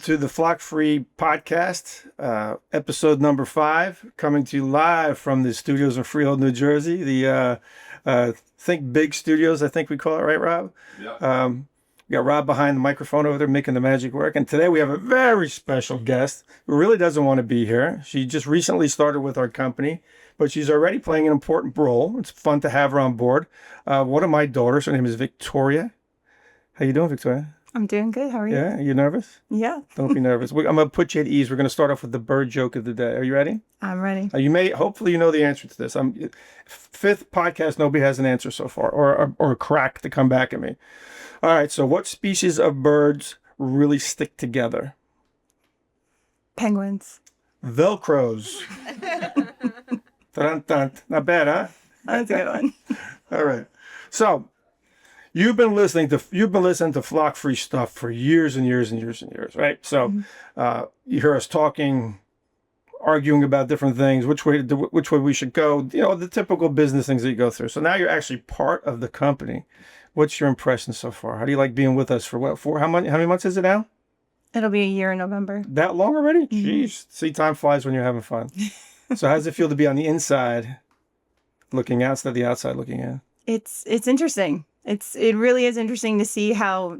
to the Flock Free podcast, episode number 5, coming to you live from the studios in Freehold, New Jersey. The Think Big Studios, I think we call it, right, Rob? Yeah. We got Rob behind the microphone over there making the magic work. And today we have a very special guest who really doesn't want to be here. She just recently started with our company, but she's already playing an important role. It's fun to have her on board. One of my daughters, her name is Victoria. How you doing, Victoria? I'm doing good. How are you? Yeah, you nervous? Yeah. Don't be nervous. I'm going to put you at ease. We're going to start off with the bird joke of the day. Are you ready? I'm ready. Hopefully you know the answer to this. 5th podcast, nobody has an answer so far, or a crack to come back at me. All right, so what species of birds really stick together? Penguins. Velcros. Dun, dun. Not bad, huh? That's a good one. All right. So you've been listening to Flock Free stuff for years and years and years and years, right? So you hear us talking, arguing about different things, which way we should go, the typical business things that you go through. So now you're actually part of the company. What's your impression so far? How do you like being with us for what? How many months is it now? It'll be a year in November. That long already? Jeez. See, time flies when you're having fun. So how does it feel to be on the inside looking out instead of the outside looking in? It's interesting. It really is interesting to see how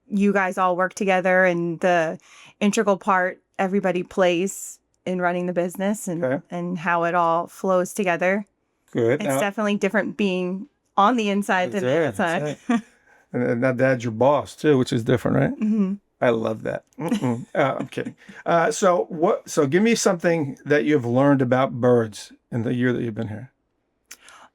you guys all work together and the integral part everybody plays in running the business and how it all flows together. Good. It's definitely different being on the inside than the outside. And now Dad's your boss too, which is different, right? Mm-hmm. I love that. I'm kidding. So give me something that you've learned about birds in the year that you've been here.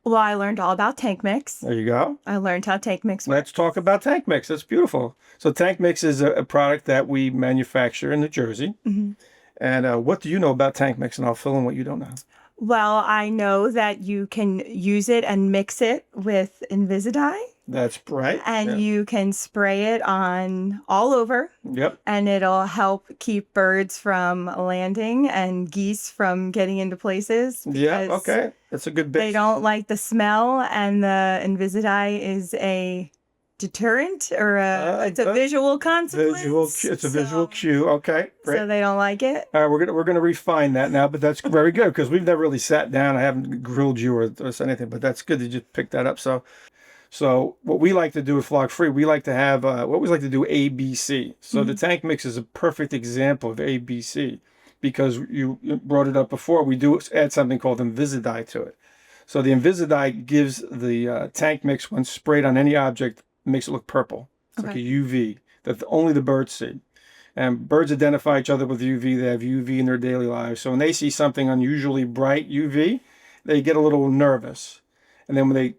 Well, I learned all about tank mix. There you go. I learned how tank mix works. Let's talk about tank mix. That's beautiful. So tank mix is a product that we manufacture in New Jersey. Mm-hmm. And what do you know about tank mix? And I'll fill in what you don't know. Well, I know that you can use it and mix it with InvisiDye. That's right. And you can spray it on all over. Yep. And it'll help keep birds from landing and geese from getting into places. Yeah, okay. That's a good bit. They don't like the smell, and the InvisiDye is a deterrent or it's a visual consequence. It's a visual cue. Okay, great. So they don't like it. All right, we're gonna refine that now, but that's very good because we've never really sat down. I haven't grilled you or said anything, but that's good that you picked that up. So what we like to do with Flock Free, we like to have what we like to do ABC. So the tank mix is a perfect example of ABC because you brought it up before. We do add something called InvisiDye to it. So the InvisiDye gives the tank mix, when sprayed on any object, makes it look purple. It's like a UV that only the birds see. And birds identify each other with UV. They have UV in their daily lives. So when they see something unusually bright UV, they get a little nervous. And then when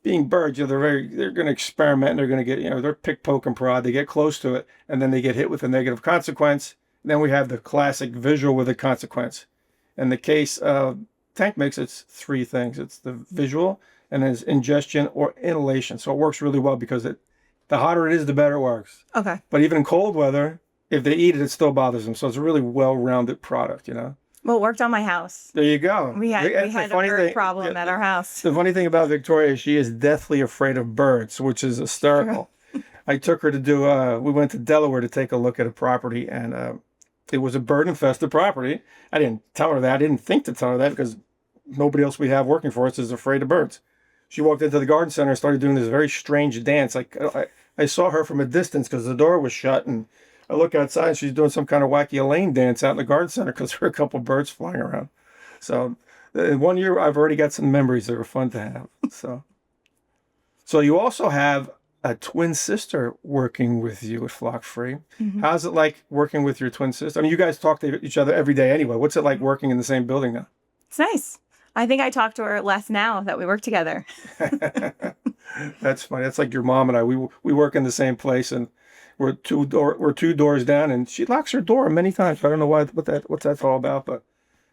being birds, they're going to experiment. And they're going to get, they're pick, poke, and prod. They get close to it, and then they get hit with a negative consequence. And then we have the classic visual with a consequence. In the case of tank mix, it's 3 things. It's the visual, and then it's ingestion or inhalation. So it works really well because the hotter it is, the better it works. Okay. But even in cold weather, if they eat it, it still bothers them. So it's a really well-rounded product, Well, it worked on my house. There you go. We had a bird problem at our house. The funny thing about Victoria is she is deathly afraid of birds, which is hysterical. I took her to we went to Delaware to take a look at a property, and it was a bird-infested property. I didn't tell her that. I didn't think to tell her that because nobody else we have working for us is afraid of birds. She walked into the garden center and started doing this very strange dance. Like I saw her from a distance because the door was shut, and I look outside and she's doing some kind of wacky Elaine dance out in the garden center because there were a couple of birds flying around. So in 1 year, I've already got some memories that were fun to have. So you also have a twin sister working with you at Flock Free. Mm-hmm. How's it like working with your twin sister? I mean, you guys talk to each other every day anyway. What's it like working in the same building now? It's nice. I think I talk to her less now that we work together. That's funny. That's like your mom and I. We work in the same place, and we're two doors down, and she locks her door many times. I don't know what that's all about, but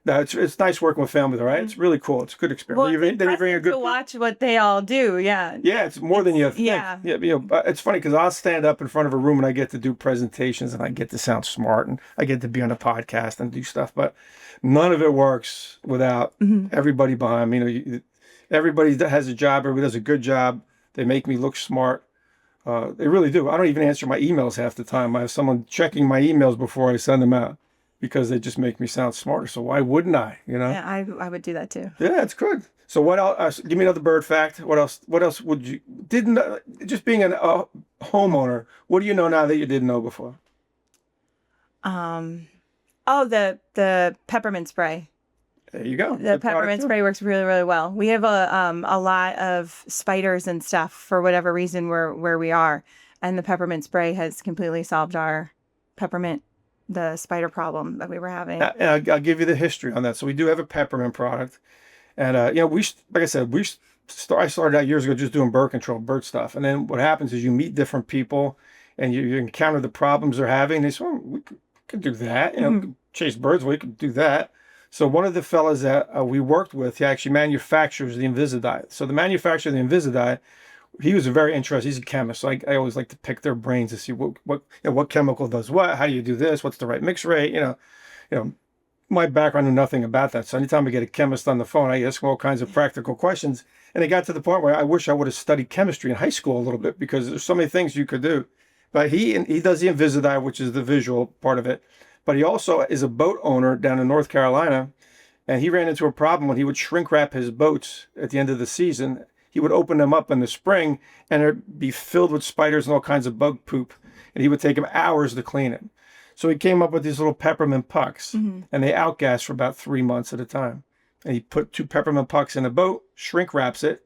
no, it's nice working with family, though, right? It's really cool. It's a good experience. Well, it's bring a good to watch what they all do. Yeah. Yeah, it's more than you think. Yeah. It's funny because I'll stand up in front of a room and I get to do presentations and I get to sound smart and I get to be on a podcast and do stuff, but none of it works without everybody behind me. Everybody that has a job, everybody does a good job. They make me look smart. They really do. I don't even answer my emails half the time. I have someone checking my emails before I send them out because they just make me sound smarter. So why wouldn't I? You know? Yeah, I would do that too. Yeah, it's good. So what else? Give me another bird fact. What else? What else would you didn't just being a homeowner? What do you know now that you didn't know before? Oh, the peppermint spray. There you go. The peppermint spray works really, really well. We have a lot of spiders and stuff for whatever reason where we are, and the peppermint spray has completely solved the spider problem that we were having. And I'll give you the history on that. So we do have a peppermint product, and you know, like I said, I started out years ago just doing bird control, bird stuff, and then what happens is you meet different people, and you encounter the problems they're having. They say, well, we could do that, you know, chase birds. We could do that. So one of the fellas that we worked with, he actually manufactures the InvisiDye. So the manufacturer of the InvisiDye, he was very interested. He's a chemist. So I always like to pick their brains to see what chemical does what. How do you do this? What's the right mix rate? You know, my background knew nothing about that. So anytime I get a chemist on the phone, I ask him all kinds of practical questions. And it got to the point where I wish I would have studied chemistry in high school a little bit because there's so many things you could do. But he does the InvisiDye, which is the visual part of it. But he also is a boat owner down in North Carolina, and he ran into a problem when he would shrink wrap his boats at the end of the season. He would open them up in the spring, and it'd be filled with spiders and all kinds of bug poop, and he would take him hours to clean it. So he came up with these little peppermint pucks, and they outgas for about 3 months at a time. And he put 2 peppermint pucks in a boat, shrink wraps it.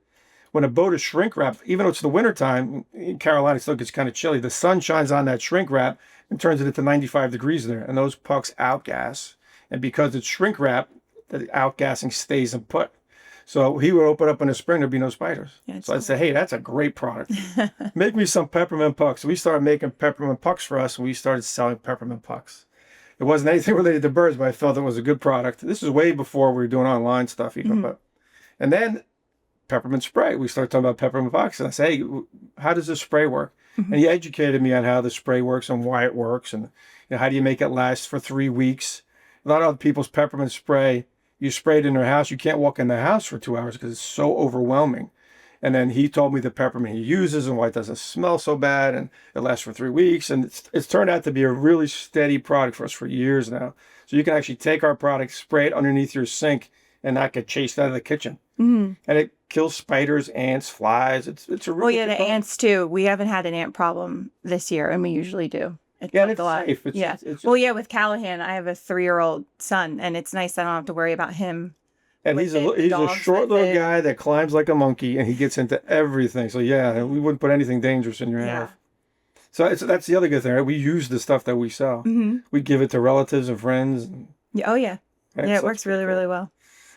When a boat is shrink wrapped, even though it's the wintertime, in Carolina it still gets kind of chilly, the sun shines on that shrink wrap and turns it into 95 degrees there. And those pucks outgas. And because it's shrink wrap, the outgassing stays in put. So he would open up in the spring, there'd be no spiders. Yeah, so I'd say, hey, that's a great product. Make me some peppermint pucks. So we started making peppermint pucks for us, and we started selling peppermint pucks. It wasn't anything related to birds, but I felt it was a good product. This is way before we were doing online stuff even. But and then peppermint spray. We started talking about peppermint pucks, and I say, hey, how does this spray work? And he educated me on how the spray works and why it works, and how do you make it last for 3 weeks. A lot of people's peppermint spray, you spray it in their house, you can't walk in the house for 2 hours because it's so overwhelming. And then he told me the peppermint he uses and why it doesn't smell so bad, and it lasts for 3 weeks. And it's turned out to be a really steady product for us for years now. So you can actually take our product, spray it underneath your sink, and not get chased out of the kitchen. And it kills spiders, ants, flies. It's a really the ants too. We haven't had an ant problem this year, and we usually do. And it's safe. It's with Callahan, I have a 3-year-old son, and it's nice that I don't have to worry about him. And he's a short little guy that climbs like a monkey, and he gets into everything. So yeah, we wouldn't put anything dangerous in your house. So that's the other good thing, right? We use the stuff that we sell. We give it to relatives and friends. And, it works really, really well.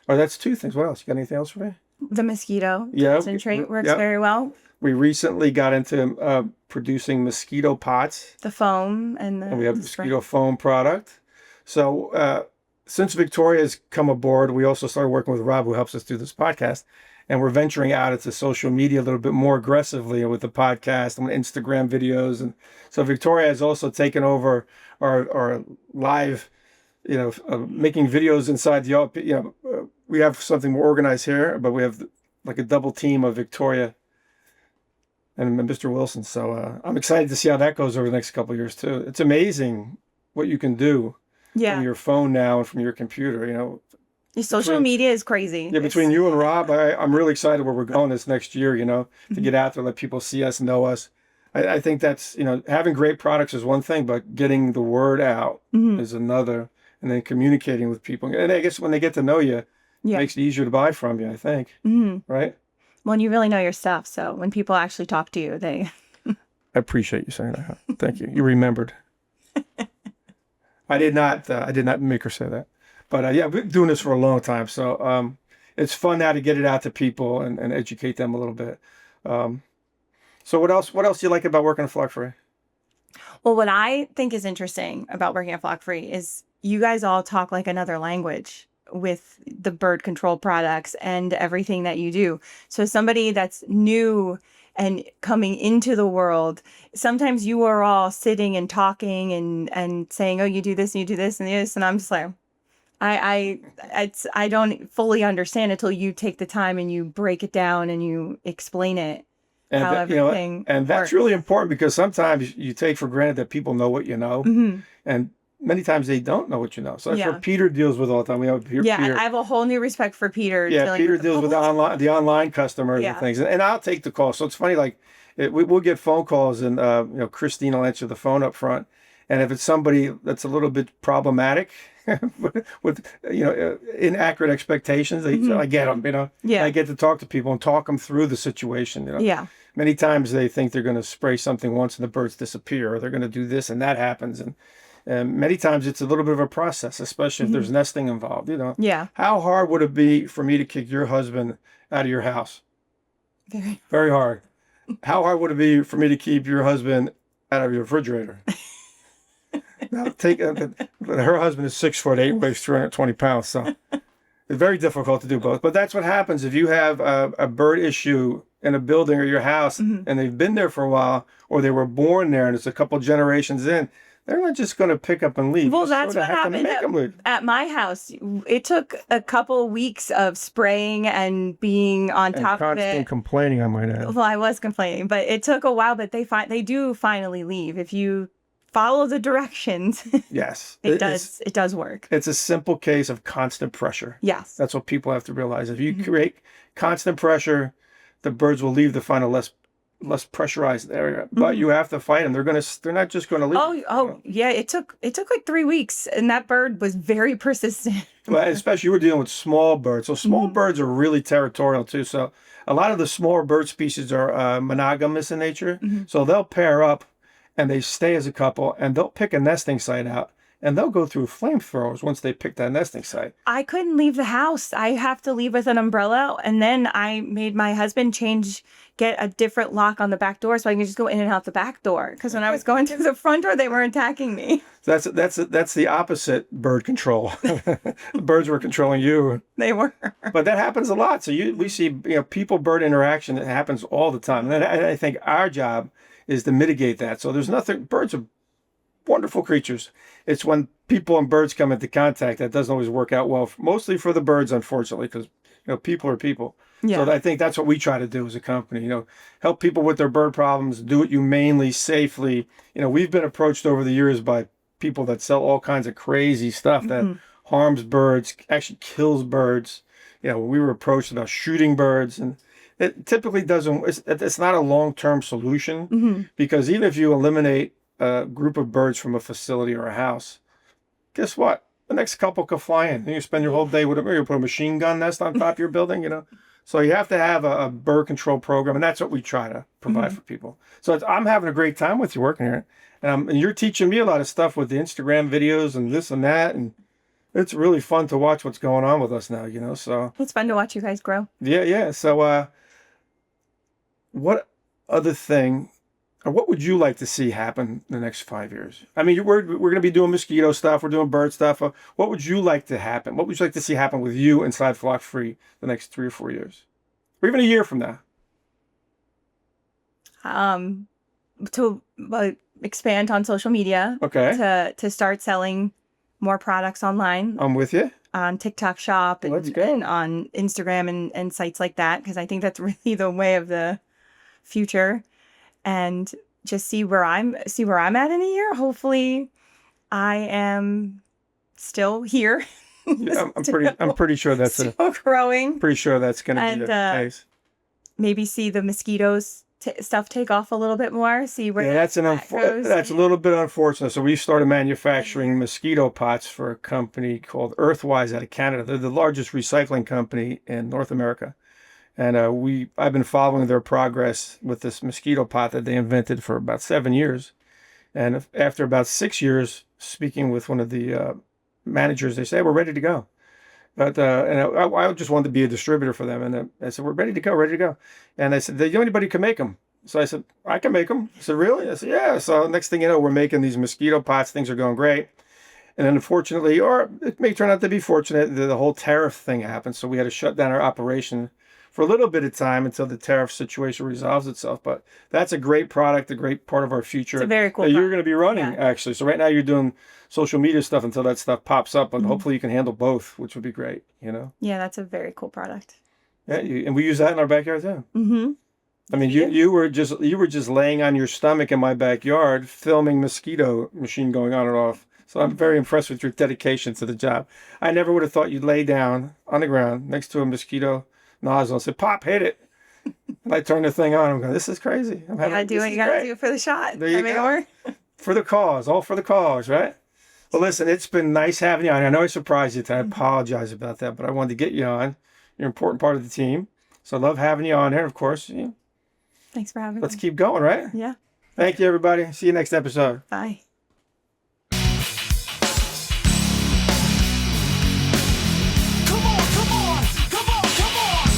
Oh, that's 2 things. What else? You got anything else for me? The mosquito concentrate works very well. We recently got into producing mosquito pots. The foam and we have the mosquito foam product. So since Victoria's come aboard, we also started working with Rob, who helps us do this podcast. And we're venturing out into social media a little bit more aggressively with the podcast and Instagram videos. And so Victoria has also taken over our live, making videos inside the, we have something more organized here, but we have like a double team of Victoria and Mr. Wilson. So I'm excited to see how that goes over the next couple of years too. It's amazing what you can do from your phone now and from your computer, Your social media is crazy. Yeah, between you and Rob, I'm really excited where we're going this next year, to get out there, let people see us, know us. I think that's, having great products is one thing, but getting the word out is another, and then communicating with people. And I guess when they get to know you, it makes it easier to buy from you, I think. Right? Well, and you really know your stuff. So when people actually talk to you, they... I appreciate you saying that. Thank you. You remembered. I did not make her say that. But I've been doing this for a long time. So it's fun now to get it out to people and educate them a little bit. So what else do you like about working at Flock Free? Well, what I think is interesting about working at Flock Free is you guys all talk like another language with the bird control products and everything that you do. So somebody that's new and coming into the world, sometimes you are all sitting and talking and saying, oh, you do this and you do this and this. And I'm just like, I don't fully understand until you take the time and you break it down and you explain it. And how everything and that's works. really important because sometimes you take for granted that people know what you know, and many times they don't know what you know. So that's what Peter deals with all the time. We have Peter. And I have a whole new respect for Peter. Yeah, Peter deals with the online customers and things, and I'll take the call. So it's funny, like we'll get phone calls, and Christine will answer the phone up front, and if it's somebody that's a little bit problematic with inaccurate expectations, I get them. I get to talk to people and talk them through the situation. Many times they think they're going to spray something once and the birds disappear, or they're going to do this and that happens, and many times it's a little bit of a process, especially if there's nesting involved. How hard would it be for me to kick your husband out of your house? Very, very hard. How hard would it be for me to keep your husband out of your refrigerator? Now, her husband is 6'8", weighs 320 pounds, so it's very difficult to do both. But that's what happens if you have a bird issue in a building or your house, and they've been there for a while, or they were born there and it's a couple generations in. They're not just going to pick up and leave. Well, that's what happened at my house. It took a couple weeks of spraying and being on top of it. Constant complaining, I might add. Well, I was complaining, but it took a while. But they do finally leave if you follow the directions. Yes, it does work. It's a simple case of constant pressure. Yes, that's what people have to realize. If you create constant pressure, the birds will leave to find a less pressurized area, but you have to fight them. They're not just going to leave. Yeah. It took like 3 weeks, and that bird was very persistent. Well, especially you were dealing with small birds. So small birds are really territorial too. So a lot of the smaller bird species are monogamous in nature. So they'll pair up and they stay as a couple, and they'll pick a nesting site out, and they'll go through flamethrowers once they pick that nesting site. I couldn't leave the house. I have to leave with an umbrella. And then I made my husband get a different lock on the back door so I can just go in and out the back door. Because when I was going through the front door, they were attacking me. That's the opposite bird control. The birds were controlling you. They were. But that happens a lot. So we see people-bird interaction. It happens all the time. And I think our job is to mitigate that. So there's nothing. Birds are wonderful creatures. It's when people and birds come into contact that doesn't always work out well, mostly for the birds, unfortunately, because people are people. Yeah. So I think that's what we try to do as a company, help people with their bird problems, do it humanely, safely. We've been approached over the years by people that sell all kinds of crazy stuff that harms birds, actually kills birds. We were approached about shooting birds, and it typically doesn't, it's not a long-term solution, because even if you eliminate a group of birds from a facility or a house, guess what? The next couple could fly in. And you spend your whole day with you put a machine gun nest on top of your building, So you have to have a bird control program, and that's what we try to provide for people. So I'm having a great time with you working here. And you're teaching me a lot of stuff with the Instagram videos and this and that, and it's really fun to watch what's going on with us now, so. It's fun to watch you guys grow. Yeah. So what other thing, or what would you like to see happen in the next 5 years? I mean, we're going to be doing mosquito stuff. We're doing bird stuff. What would you like to happen? What would you like to see happen with you inside Flock Free the next 3 or 4 years? Or even a year from now? To expand on social media. Okay. To start selling more products online. I'm with you. On TikTok Shop and on Instagram and sites like that, because I think that's really the way of the future. And just see where I'm at in a year. Hopefully, I am still here. Yeah, I'm pretty sure that's still growing. Pretty sure that's going to be the case. Maybe see the mosquitoes stuff take off a little bit more. See where that's a little bit unfortunate. So we started manufacturing mosquito pots for a company called Earthwise out of Canada. They're the largest recycling company in North America. And I've been following their progress with this mosquito pot that they invented for about 7 years. And after about 6 years, speaking with one of the managers, they said, we're ready to go. But I just wanted to be a distributor for them. And I said, we're ready to go. And they said, do you know anybody who can make them? So I said, I can make them. I said, really? I said, yeah. So next thing you know, we're making these mosquito pots. Things are going great. And then unfortunately, or it may turn out to be fortunate, the whole tariff thing happened. So we had to shut down our operation for a little bit of time until the tariff situation resolves itself. But that's a great product, a great part of our future. It's a very cool you're going to be running, actually. So right now you're doing social media stuff until that stuff pops up. And hopefully you can handle both, which would be great, Yeah, that's a very cool product. Yeah, and we use that in our backyard too. I mean, you were just laying on your stomach in my backyard filming mosquito machine going on and off. So I'm very impressed with your dedication to the job. I never would have thought you'd lay down on the ground next to a mosquito nozzle and say, "Pop, hit it." And I turn the thing on. I'm going, "This is crazy." You gotta do what you gotta do for the shot. There you go. For the cause, all for the cause, right? Well, listen, it's been nice having you on. I know I surprised you today. I apologize about that, but I wanted to get you on. You're an important part of the team. So I love having you on here, of course. Thanks for having me. Let's keep going, right? Yeah. Thank you, everybody. See you next episode. Bye.